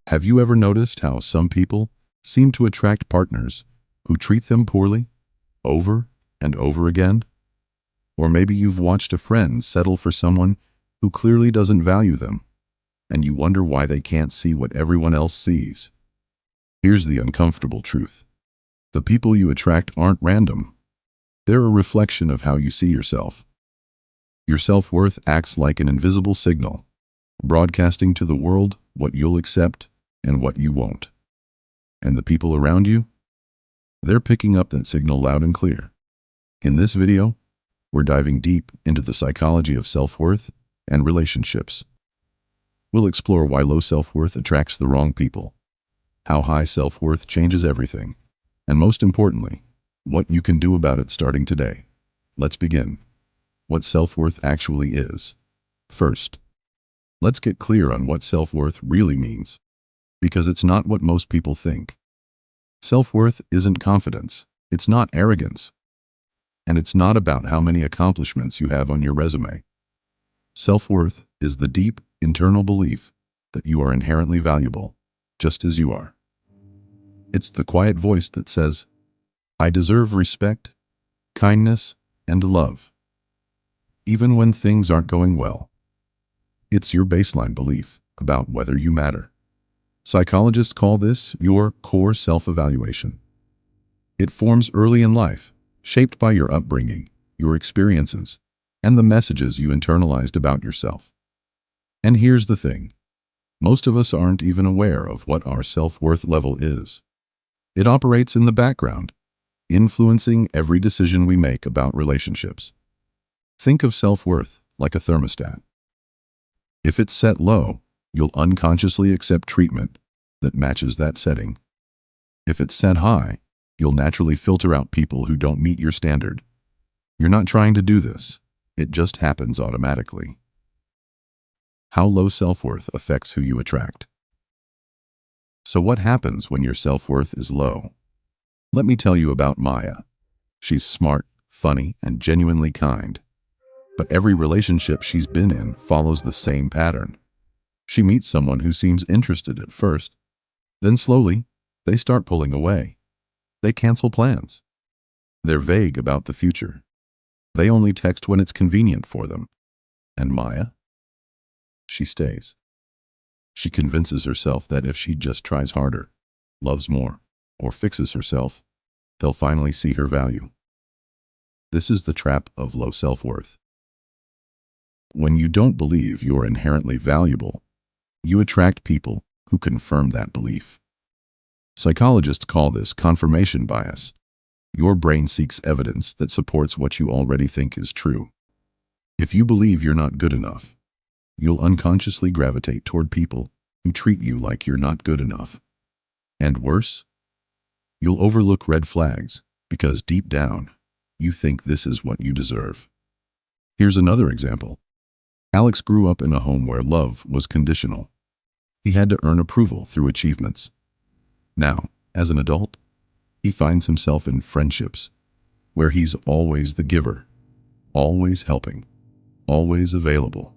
Have you ever noticed how some people seem to attract partners who treat them poorly over and over again? Or maybe you've watched a friend settle for someone who clearly doesn't value them, and you wonder why they can't see what everyone else sees. Here's the uncomfortable truth. The people you attract aren't random. They're a reflection of how you see yourself. Your self-worth acts like an invisible signal, broadcasting to the world what you'll accept and what you won't. And the people around you? They're picking up that signal loud and clear. In this video, we're diving deep into the psychology of self-worth and relationships. We'll explore why low self-worth attracts the wrong people, how high self-worth changes everything, and most importantly, what you can do about it starting today. Let's begin. What self-worth actually is. First, let's get clear on what self-worth really means, because it's not what most people think. Self-worth isn't confidence, it's not arrogance, and it's not about how many accomplishments you have on your resume. Self-worth is the deep, internal belief that you are inherently valuable, just as you are. It's the quiet voice that says, I deserve respect, kindness, and love, even when things aren't going well. It's your baseline belief about whether you matter. Psychologists call this your core self-evaluation. It forms early in life, shaped by your upbringing, your experiences, and the messages you internalized about yourself. And here's the thing. Most of us aren't even aware of what our self-worth level is. It operates in the background, influencing every decision we make about relationships. Think of self-worth like a thermostat. If it's set low, you'll unconsciously accept treatment that matches that setting. If it's set high, you'll naturally filter out people who don't meet your standard. You're not trying to do this. It just happens automatically. How low self-worth affects who you attract. So what happens when your self-worth is low? Let me tell you about Maya. She's smart, funny, and genuinely kind. But every relationship she's been in follows the same pattern. She meets someone who seems interested at first. Then slowly, they start pulling away. They cancel plans. They're vague about the future. They only text when it's convenient for them. And Maya? She stays. She convinces herself that if she just tries harder, loves more, or fixes herself, they'll finally see her value. This is the trap of low self-worth. When you don't believe you're inherently valuable, you attract people who confirm that belief. Psychologists call this confirmation bias. Your brain seeks evidence that supports what you already think is true. If you believe you're not good enough, you'll unconsciously gravitate toward people who treat you like you're not good enough. And worse, you'll overlook red flags because deep down, you think this is what you deserve. Here's another example. Alex grew up in a home where love was conditional. He had to earn approval through achievements. Now, as an adult, he finds himself in friendships where he's always the giver, always helping, always available,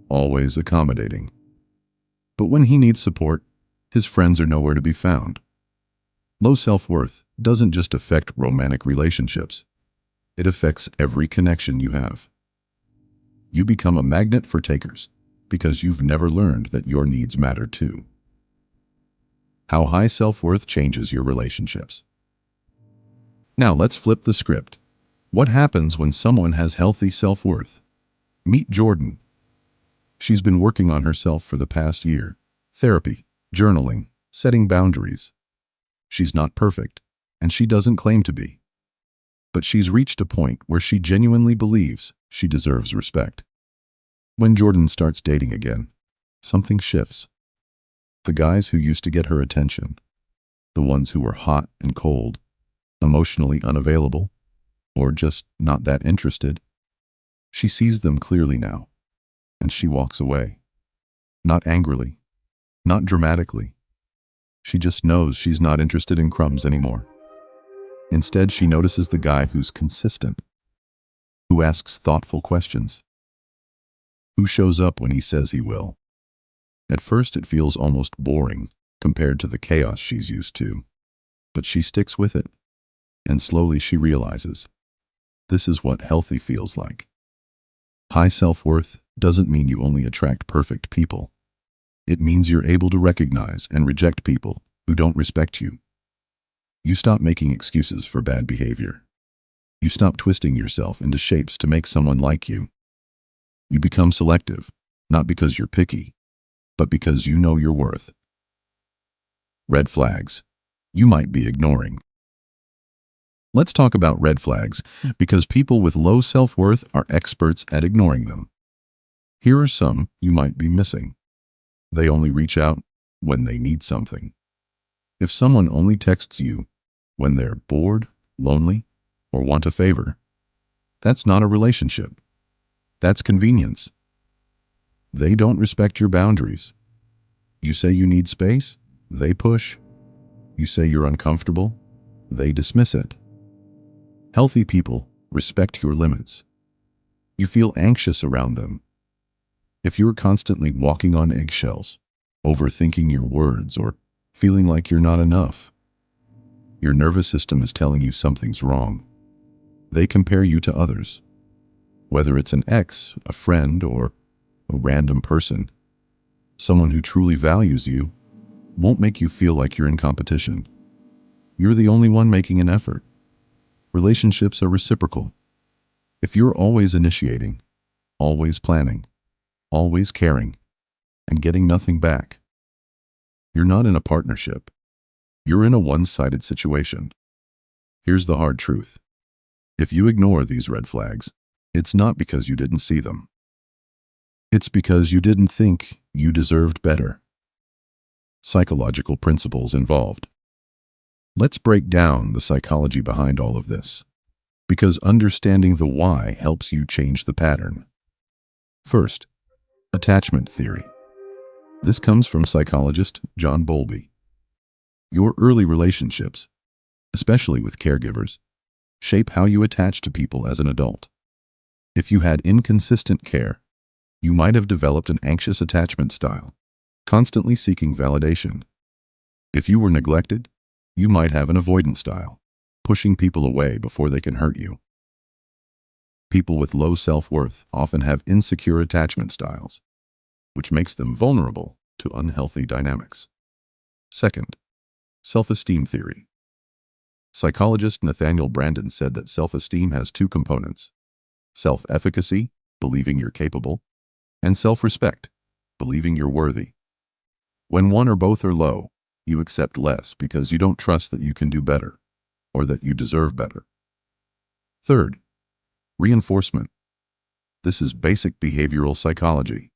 always accommodating. But when he needs support, his friends are nowhere to be found. Low self-worth doesn't just affect romantic relationships. It affects every connection you have. You become a magnet for takers because you've never learned that your needs matter too. How high self-worth changes your relationships. Now let's flip the script. What happens when someone has healthy self-worth? Meet Jordan. She's been working on herself for the past year. Therapy, journaling, setting boundaries. She's not perfect, and she doesn't claim to be. But she's reached a point where she genuinely believes she deserves respect. When Jordan starts dating again, something shifts. The guys who used to get her attention, the ones who were hot and cold, emotionally unavailable, or just not that interested, she sees them clearly now, and she walks away. Not angrily, not dramatically. She just knows she's not interested in crumbs anymore. Instead, she notices the guy who's consistent, who asks thoughtful questions, who shows up when he says he will. At first, it feels almost boring, compared to the chaos she's used to. But she sticks with it, and slowly she realizes this is what healthy feels like. High self-worth doesn't mean you only attract perfect people. It means you're able to recognize and reject people who don't respect you. You stop making excuses for bad behavior. You stop twisting yourself into shapes to make someone like you. You become selective, not because you're picky, but because you know your worth. Red flags you might be ignoring. Let's talk about red flags, because people with low self-worth are experts at ignoring them. Here are some you might be missing. They only reach out when they need something. If someone only texts you when they're bored, lonely, or want a favor, that's not a relationship. That's convenience. They don't respect your boundaries. You say you need space, they push. You say you're uncomfortable, they dismiss it. Healthy people respect your limits. You feel anxious around them. If you're constantly walking on eggshells, overthinking your words, or feeling like you're not enough, your nervous system is telling you something's wrong. They compare you to others. Whether it's an ex, a friend, or a random person, someone who truly values you won't make you feel like you're in competition. You're the only one making an effort. Relationships are reciprocal. If you're always initiating, always planning, always caring, and getting nothing back, you're not in a partnership. You're in a one-sided situation. Here's the hard truth. If you ignore these red flags, it's not because you didn't see them. It's because you didn't think you deserved better. Psychological principles involved. Let's break down the psychology behind all of this, because understanding the why helps you change the pattern. First, attachment theory. This comes from psychologist John Bowlby. Your early relationships, especially with caregivers, shape how you attach to people as an adult. If you had inconsistent care, you might have developed an anxious attachment style, constantly seeking validation. If you were neglected, you might have an avoidance style, pushing people away before they can hurt you. People with low self-worth often have insecure attachment styles, which makes them vulnerable to unhealthy dynamics. Second, self-esteem theory. Psychologist Nathaniel Branden said that self-esteem has two components: self-efficacy, believing you're capable, and self-respect, believing you're worthy. When one or both are low, you accept less because you don't trust that you can do better or that you deserve better. Third, reinforcement. This is basic behavioral psychology.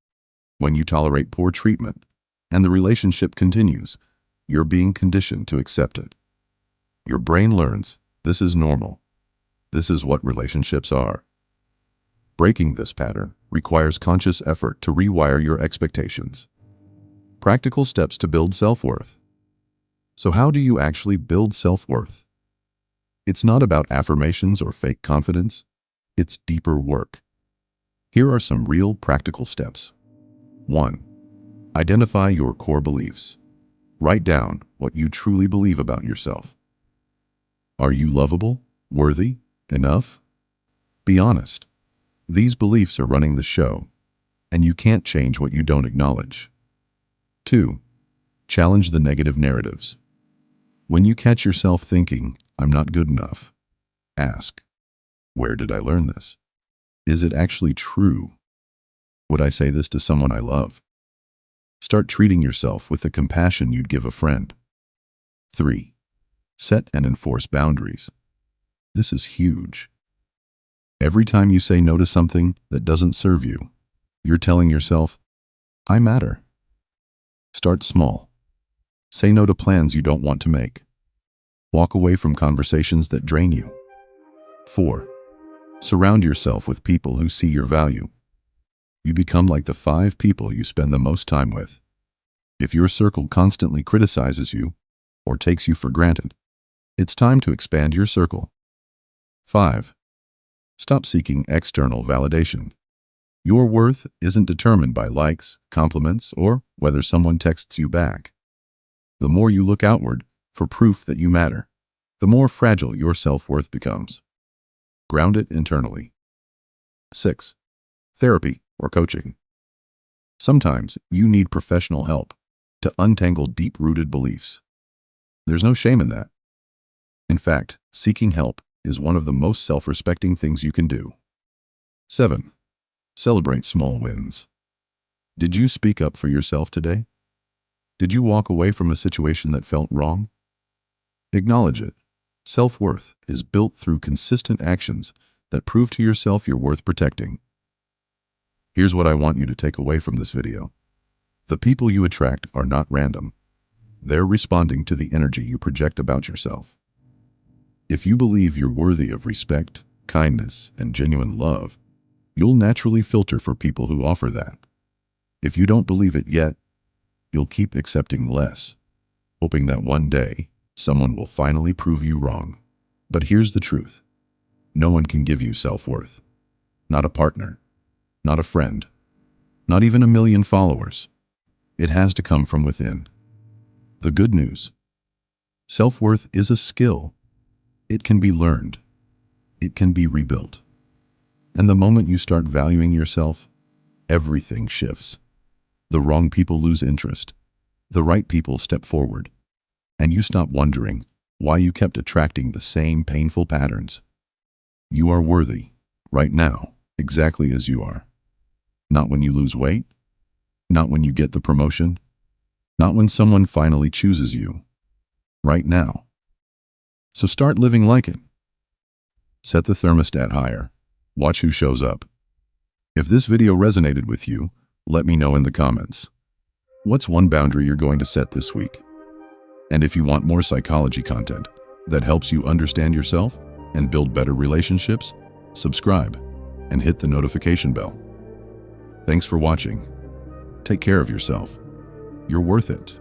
When you tolerate poor treatment and the relationship continues, you're being conditioned to accept it. Your brain learns this is normal. This is what relationships are. Breaking this pattern requires conscious effort to rewire your expectations. Practical steps to build self-worth. So how do you actually build self-worth? It's not about affirmations or fake confidence. It's deeper work. Here are some real practical steps. 1. Identify your core beliefs. Write down what you truly believe about yourself. Are you lovable, worthy, enough? Be honest. These beliefs are running the show, and you can't change what you don't acknowledge. 2. Challenge the negative narratives. When you catch yourself thinking, "I'm not good enough," ask, where did I learn this? Is it actually true? Would I say this to someone I love? Start treating yourself with the compassion you'd give a friend. 3. Set and enforce boundaries. This is huge. Every time you say no to something that doesn't serve you, you're telling yourself, I matter. Start small. Say no to plans you don't want to make. Walk away from conversations that drain you. 4. Surround yourself with people who see your value. You become like the 5 people you spend the most time with. If your circle constantly criticizes you or takes you for granted, it's time to expand your circle. 5. Stop seeking external validation. Your worth isn't determined by likes, compliments, or whether someone texts you back. The more you look outward for proof that you matter, the more fragile your self-worth becomes. Ground it internally. 6. Therapy or coaching. Sometimes you need professional help to untangle deep-rooted beliefs. There's no shame in that. In fact, seeking help is one of the most self-respecting things you can do. 7. Celebrate small wins. Did you speak up for yourself today? Did you walk away from a situation that felt wrong? Acknowledge it. Self-worth is built through consistent actions that prove to yourself you're worth protecting. Here's what I want you to take away from this video. The people you attract are not random. They're responding to the energy you project about yourself. If you believe you're worthy of respect, kindness, and genuine love, you'll naturally filter for people who offer that. If you don't believe it yet, you'll keep accepting less, hoping that one day someone will finally prove you wrong. But here's the truth. No one can give you self-worth. Not a partner, not a friend, not even 1 million followers. It has to come from within. The good news: self-worth is a skill. It can be learned. It can be rebuilt. And the moment you start valuing yourself, everything shifts. The wrong people lose interest. The right people step forward. And you stop wondering why you kept attracting the same painful patterns. You are worthy, right now, exactly as you are. Not when you lose weight, not when you get the promotion, not when someone finally chooses you. Right now. So start living like it. Set the thermostat higher. Watch who shows up. If this video resonated with you, let me know in the comments. What's one boundary you're going to set this week? And if you want more psychology content that helps you understand yourself and build better relationships, subscribe and hit the notification bell. Thanks for watching. Take care of yourself. You're worth it.